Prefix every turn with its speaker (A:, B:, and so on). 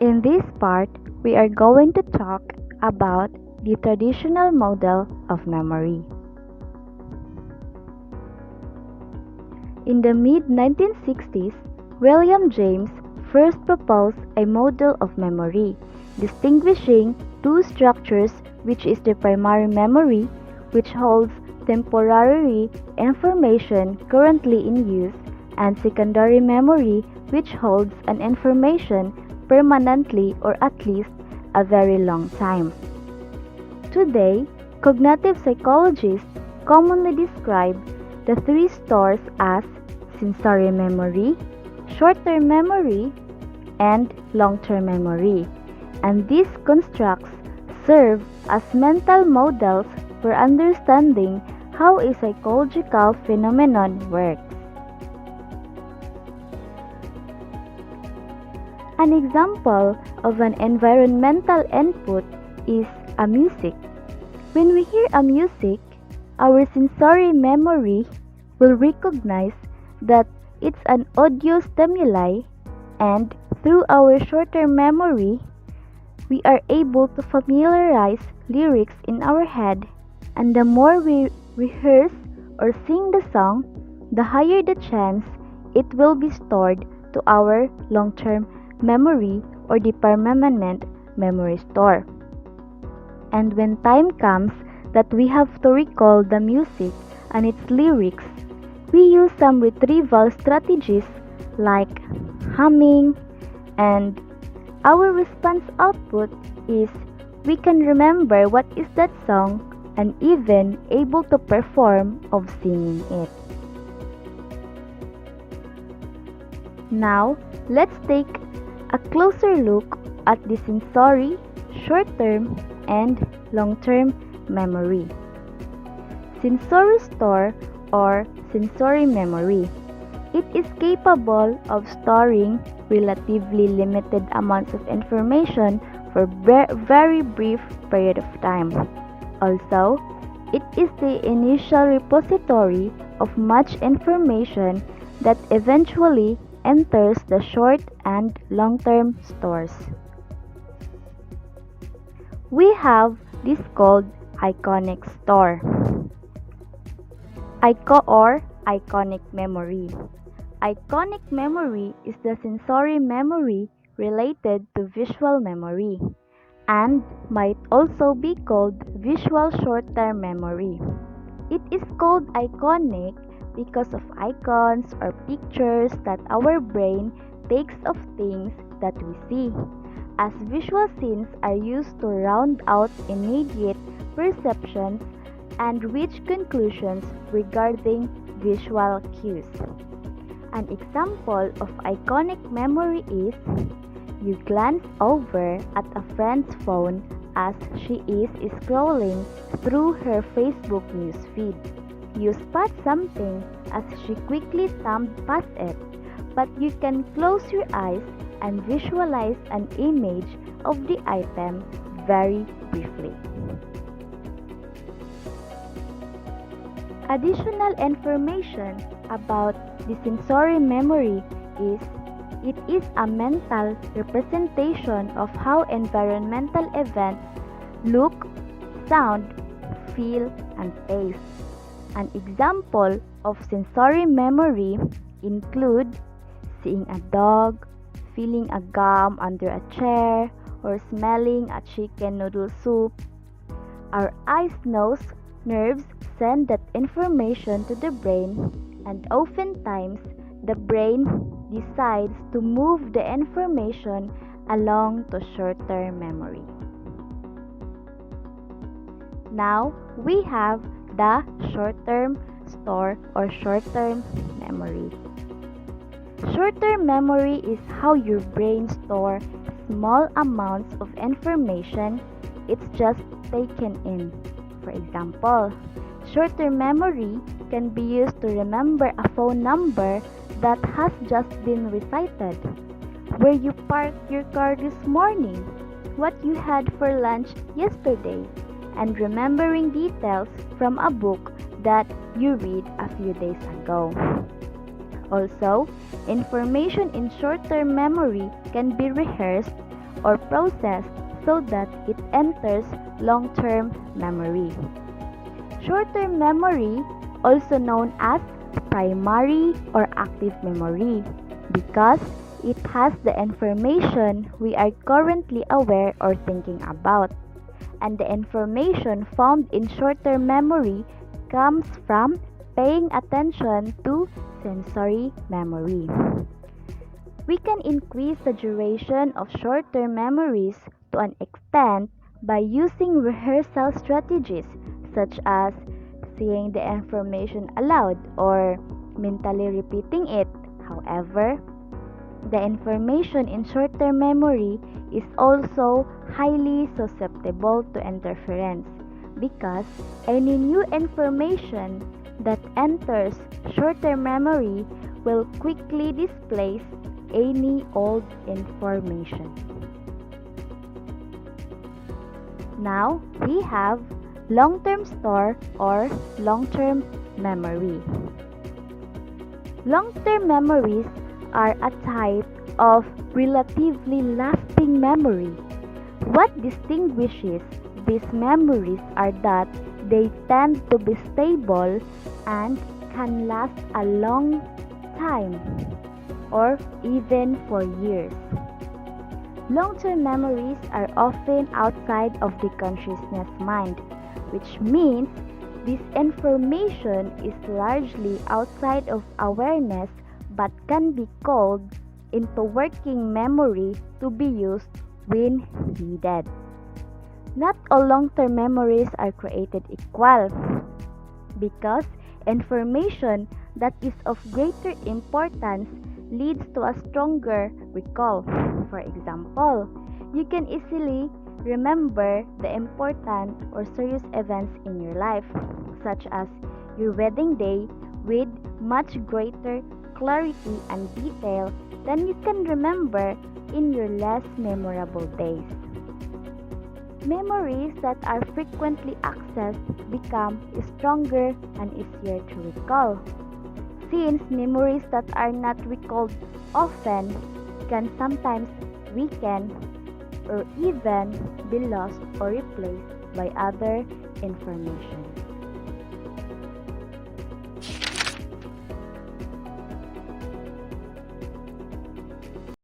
A: In this part, we are going to talk about the traditional model of memory. In the mid-1960s, William James first proposed a model of memory, distinguishing two structures, which is the primary memory, which holds temporary information currently in use, and secondary memory, which holds an information permanently or at least a very long time. Today, cognitive psychologists commonly describe the three stores as sensory memory, short-term memory, and long-term memory, and these constructs serve as mental models for understanding how a psychological phenomenon works. An example of an environmental input is a music. When we hear a music, our sensory memory will recognize that it's an audio stimuli, and through our short-term memory, we are able to familiarize lyrics in our head, and the more we rehearse or sing the song, the higher the chance it will be stored to our long-term memory or the permanent memory store. And when time comes that we have to recall the music and its lyrics, we use some retrieval strategies like humming, and our response output is we can remember what is that song and even able to perform of singing it. Now, let's take a closer look at the sensory, short-term, and long-term memory. Sensory store or sensory memory. It is capable of storing relatively limited amounts of information for very brief period of time. Also, it is the initial repository of much information that eventually enters the short and long-term stores. We have this called iconic store or iconic memory. Iconic memory is the sensory memory related to visual memory and might also be called visual short-term memory. It is called iconic because of icons or pictures that our brain takes of things that we see, as visual scenes are used to round out immediate perceptions and reach conclusions regarding visual cues. An example of iconic memory is you glance over at a friend's phone as she is scrolling through her Facebook newsfeed. You spot something as she quickly thumbed past it, but you can close your eyes and visualize an image of the item very briefly. Additional information about the sensory memory is it is a mental representation of how environmental events look, sound, feel, and taste. An example of sensory memory include seeing a dog, feeling a gum under a chair, or smelling a chicken noodle soup. Our eyes, nose, nerves send that information to the brain, and oftentimes the brain decides to move the information along to short-term memory. Now we have the short-term store or short-term memory. Short-term memory is how your brain stores small amounts of information it's just taken in. For example, short-term memory can be used to remember a phone number that has just been recited, where you parked your car this morning, what you had for lunch yesterday, and remembering details from a book that you read a few days ago. Also, information in short-term memory can be rehearsed or processed so that it enters long-term memory. Short-term memory, also known as primary or active memory, because it has the information we are currently aware or thinking about. And the information found in short-term memory comes from paying attention to sensory memory. We can increase the duration of short-term memories to an extent by using rehearsal strategies such as saying the information aloud or mentally repeating it. However, the information in short-term memory is also highly susceptible to interference because any new information that enters short-term memory will quickly displace any old information. Now, we have long-term store or long-term memory. Long-term memories are a type of relatively lasting memory. What distinguishes these memories are that they tend to be stable and can last a long time or even for years. Long-term memories are often outside of the consciousness mind, which means this information is largely outside of awareness but can be called into working memory to be used when needed. Not all long-term memories are created equal because information that is of greater importance leads to a stronger recall. For example, you can easily remember the important or serious events in your life, such as your wedding day, with much greater clarity and detail than you can remember in your less memorable days. Memories that are frequently accessed become stronger and easier to recall, since memories that are not recalled often can sometimes weaken or even be lost or replaced by other information.